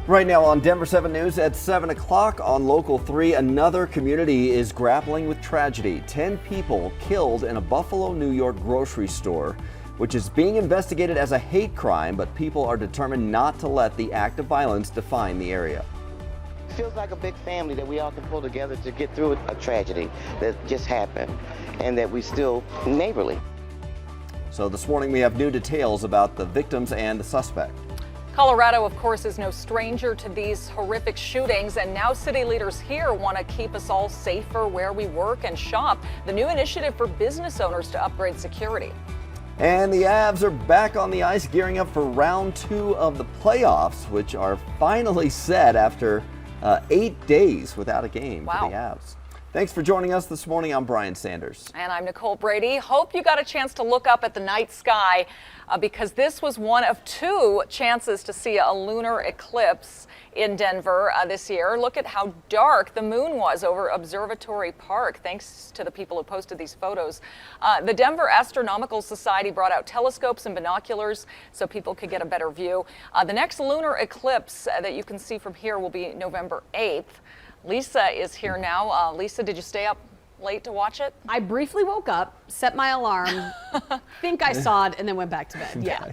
Right now on Denver 7 News at 7 o'clock on Local 3, another community is grappling with tragedy. 10 people killed in a Buffalo, New York grocery store, which is being investigated as a hate crime, but people are determined not to let the act of violence define the area. It feels like a big family that we all can pull together to get through a tragedy that just happened and that we still neighborly. So this morning we have new details about the victims and the suspect. Colorado, of course, is no stranger to these horrific shootings, and now city leaders here want to keep us all safer where we work and shop. The new initiative for business owners to upgrade security. And the Avs are back on the ice, gearing up for round 2 of the playoffs, which are finally set after 8 days without a game for the Avs. Thanks for joining us this morning. I'm Brian Sanders. And I'm Nicole Brady. Hope you got a chance to look up at the night sky because this was one of 2 chances to see a lunar eclipse in Denver this year. Look at how dark the moon was over Observatory Park, thanks to the people who posted these photos. The Denver Astronomical Society brought out telescopes and binoculars so people could get a better view. The next lunar eclipse that you can see from here will be November 8th. Lisa is here now. Lisa, did you stay up late to watch it? I briefly woke up, set my alarm, think I saw it, and then went back to bed. Yeah.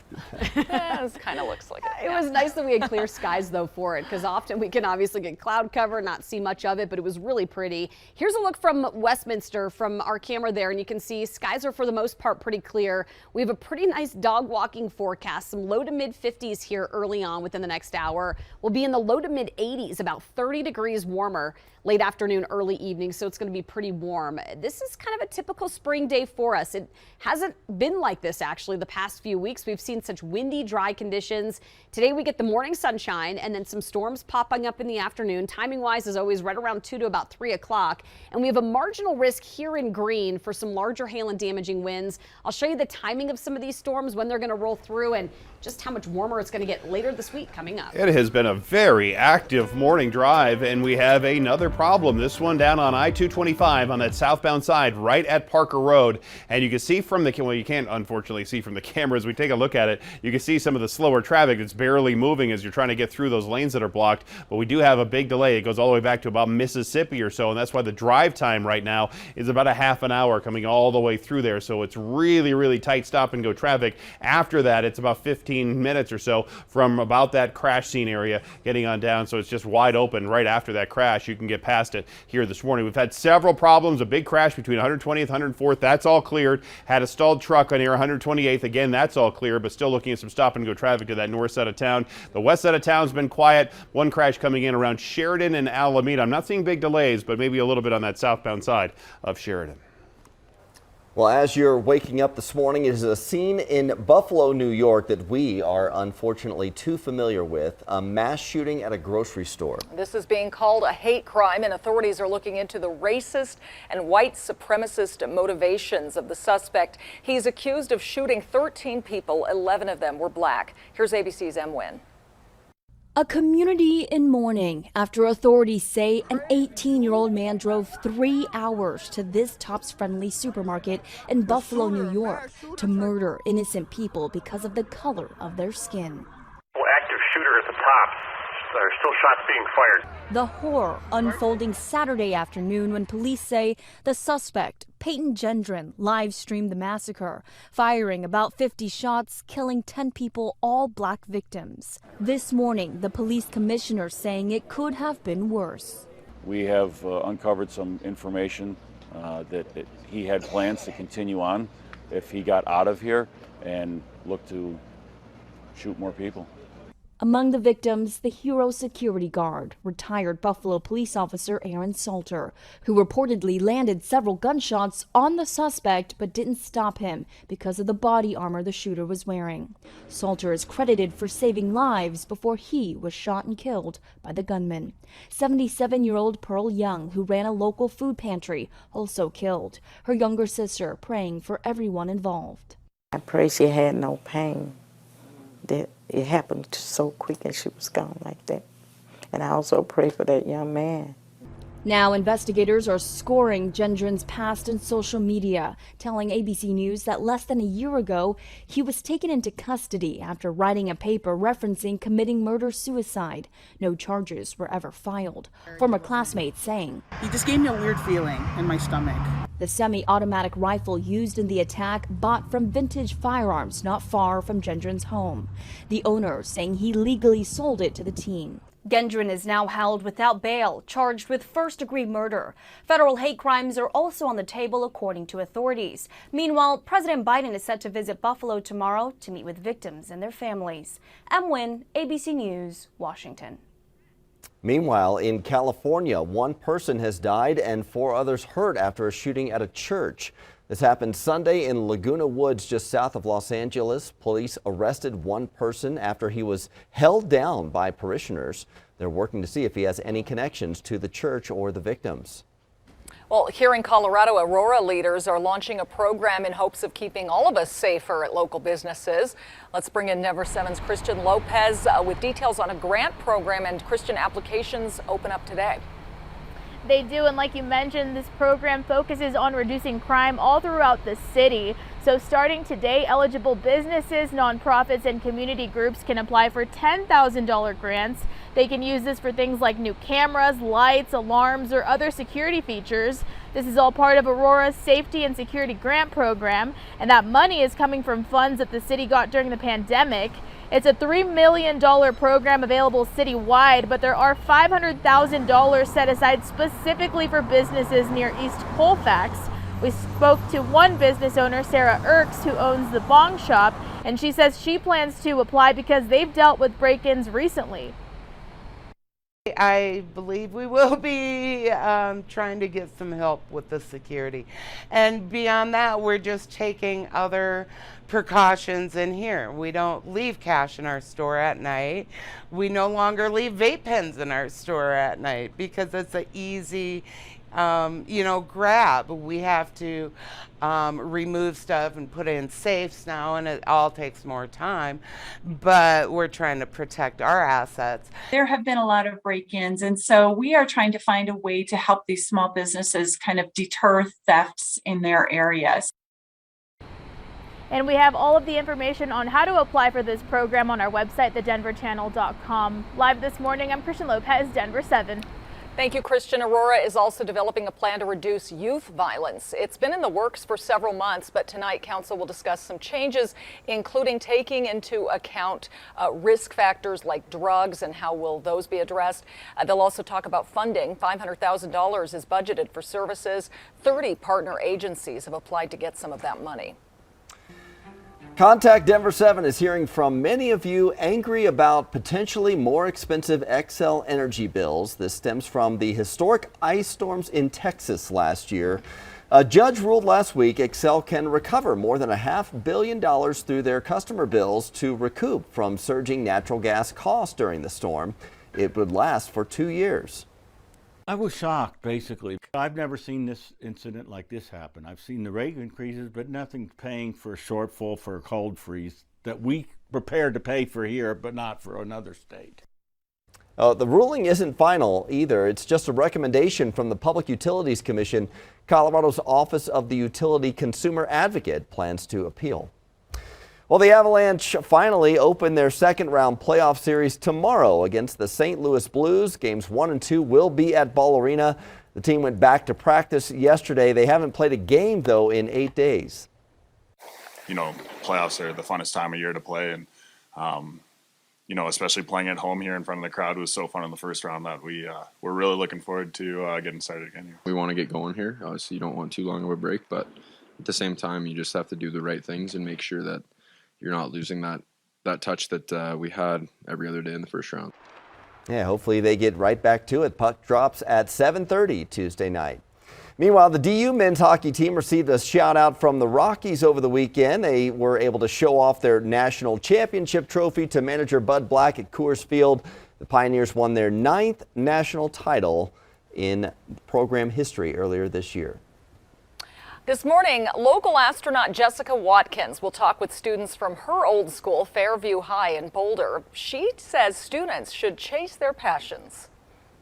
It kind of looks like it. It was nice that we had clear skies, though, for it, because often we can obviously get cloud cover, not see much of it, but it was really pretty. Here's a look from Westminster from our camera there, and you can see skies are for the most part pretty clear. We have a pretty nice dog walking forecast, some low to mid 50s here early on within the next hour. We'll be in the low to mid 80s, about 30 degrees warmer late afternoon, early evening, so it's going to be pretty warm. This is kind of a typical spring day for us. It hasn't been like this actually the past few weeks. We've seen such windy, dry conditions. Today we get the morning sunshine and then some storms popping up in the afternoon. Timing wise, as always, right around 2 to about 3 o'clock. And we have a marginal risk here in green for some larger hail and damaging winds. I'll show you the timing of some of these storms, when they're going to roll through, and just how much warmer it's going to get later this week coming up. It has been a very active morning drive, and we have another problem. This one down on I-225 on that southbound side right at Parker Road. And you can see from the, well, you can't unfortunately see from the camera as we take a look at it. You can see some of the slower traffic that's barely moving as you're trying to get through those lanes that are blocked. But we do have a big delay. It goes all the way back to about Mississippi or so, and that's why the drive time right now is about a half an hour coming all the way through there. So it's really, really tight stop and go traffic. After that, it's about 15 minutes or so from about that crash scene area getting on down. So it's just wide open right after that crash. You can get past it here this morning. We've had several problems. A big crash between 120th and 104th. That's all cleared. Had a stalled truck on here 128th. Again, that's all clear, but still looking at some stop and go traffic to that north side of town. The west side of town's been quiet. One crash coming in around Sheridan and Alameda. I'm not seeing big delays, but maybe a little bit on that southbound side of Sheridan. Well, as you're waking up this morning, it is a scene in Buffalo, New York that we are unfortunately too familiar with, a mass shooting at a grocery store. This is being called a hate crime, and authorities are looking into the racist and white supremacist motivations of the suspect. He's accused of shooting 13 people, 11 of them were black. Here's ABC's M. Wynn. A community in mourning after authorities say an 18-year-old man drove 3 hours to this Tops-friendly supermarket in Buffalo, New York, to murder innocent people because of the color of their skin. Active shooter at the Tops. There are still shots being fired. The horror unfolding Saturday afternoon when police say the suspect, Peyton Gendron, live-streamed the massacre, firing about 50 shots, killing 10 people, all black victims. This morning, the police commissioner saying it could have been worse. We have uncovered some information that he had plans to continue on if he got out of here and look to shoot more people. Among the victims, the hero security guard, retired Buffalo police officer Aaron Salter, who reportedly landed several gunshots on the suspect but didn't stop him because of the body armor the shooter was wearing. Salter is credited for saving lives before he was shot and killed by the gunman. 77-year-old Pearl Young, who ran a local food pantry, also killed. Her younger sister praying for everyone involved. I pray she had no pain, that it happened so quick and she was gone like that. And I also pray for that young man. Now, investigators are scoring Gendron's past in social media, telling ABC News that less than a year ago, he was taken into custody after writing a paper referencing committing murder-suicide. No charges were ever filed. Former classmates saying, "He just gave me a weird feeling in my stomach." The semi-automatic rifle used in the attack bought from Vintage Firearms not far from Gendron's home. The owner saying he legally sold it to the teen. Gendron is now held without bail, charged with first-degree murder. Federal hate crimes are also on the table, according to authorities. Meanwhile, President Biden is set to visit Buffalo tomorrow to meet with victims and their families. M. Wynn, ABC News, Washington. Meanwhile, in California, one person has died and 4 others hurt after a shooting at a church. This happened Sunday in Laguna Woods, just south of Los Angeles. Police arrested one person after he was held down by parishioners. They're working to see if he has any connections to the church or the victims. Well, here in Colorado, Aurora leaders are launching a program in hopes of keeping all of us safer at local businesses. Let's bring in Denver 7's Christian Lopez with details on a grant program, and Christian, applications open up today. They do, and like you mentioned, this program focuses on reducing crime all throughout the city. So starting today, eligible businesses, nonprofits, and community groups can apply for $10,000 grants. They can use this for things like new cameras, lights, alarms, or other security features. This is all part of Aurora's Safety and Security Grant Program, and that money is coming from funds that the city got during the pandemic. It's a $3 million program available citywide, but there are $500,000 set aside specifically for businesses near East Colfax. We spoke to one business owner, Sarah Erks, who owns the Bong Shop, and she says she plans to apply because they've dealt with break-ins recently. I believe we will be trying to get some help with the security. And beyond that, we're just taking other precautions in here. We don't leave cash in our store at night. We no longer leave vape pens in our store at night because it's an easy grab. We have to remove stuff and put it in safes now, and it all takes more time, but we're trying to protect our assets. There have been a lot of break-ins, and so we are trying to find a way to help these small businesses kind of deter thefts in their areas. And we have all of the information on how to apply for this program on our website, thedenverchannel.com. Live this morning, I'm Christian Lopez, Denver 7. Thank you, Christian. Aurora is also developing a plan to reduce youth violence. It's been in the works for several months, but tonight council will discuss some changes, including taking into account risk factors like drugs and how will those be addressed. They'll also talk about funding. $500,000 is budgeted for services. 30 partner agencies have applied to get some of that money. Contact Denver 7 is hearing from many of you angry about potentially more expensive Xcel energy bills. This stems from the historic ice storms in Texas last year. A judge ruled last week Xcel can recover more than $500 million through their customer bills to recoup from surging natural gas costs during the storm. It would last for 2 years. I was shocked, basically. I've never seen this incident like this happen. I've seen the rate increases, but nothing paying for a shortfall for a cold freeze that we prepared to pay for here, but not for another state. The ruling isn't final either. It's just a recommendation from the Public Utilities Commission. Colorado's Office of the Utility Consumer Advocate plans to appeal. Well, the Avalanche finally open their second round playoff series tomorrow against the St. Louis Blues. Games 1 and 2 will be at Ball Arena. The team went back to practice yesterday. They haven't played a game, though, in 8 days. You know, playoffs are the funnest time of year to play. And, especially playing at home here in front of the crowd was so fun in the first round that we're really looking forward to getting started again here. We want to get going here. Obviously, you don't want too long of a break, but at the same time, you just have to do the right things and make sure that you're not losing that touch that we had every other day in the first round. Yeah, hopefully they get right back to it. Puck drops at 7:30 Tuesday night. Meanwhile, the DU men's hockey team received a shout out from the Rockies over the weekend. They were able to show off their national championship trophy to manager Bud Black at Coors Field. The Pioneers won their 9th national title in program history earlier this year. This morning, local astronaut Jessica Watkins will talk with students from her old school, Fairview High in Boulder. She says students should chase their passions.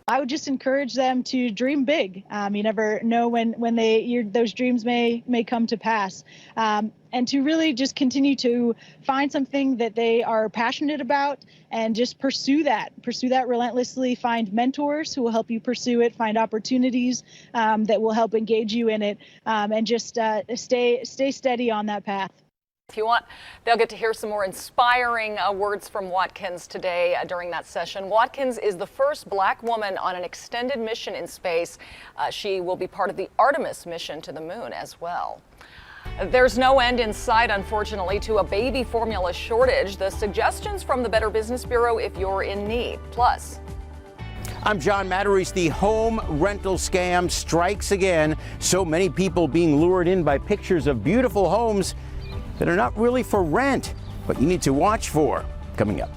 I would just encourage them to dream big. You never know when those dreams may come to pass. And to really just continue to find something that they are passionate about and just pursue that relentlessly. Find mentors who will help you pursue it, find opportunities that will help engage you in it, and just stay steady on that path. If you want, they'll get to hear some more inspiring words from Watkins today during that session. Watkins is the first Black woman on an extended mission in space. She will be part of the Artemis mission to the moon as well. There's no end in sight, unfortunately, to a baby formula shortage. The suggestions from the Better Business Bureau if you're in need. Plus, I'm John Matarese. The home rental scam strikes again. So many people being lured in by pictures of beautiful homes that are not really for rent, but you need to watch for. Coming up.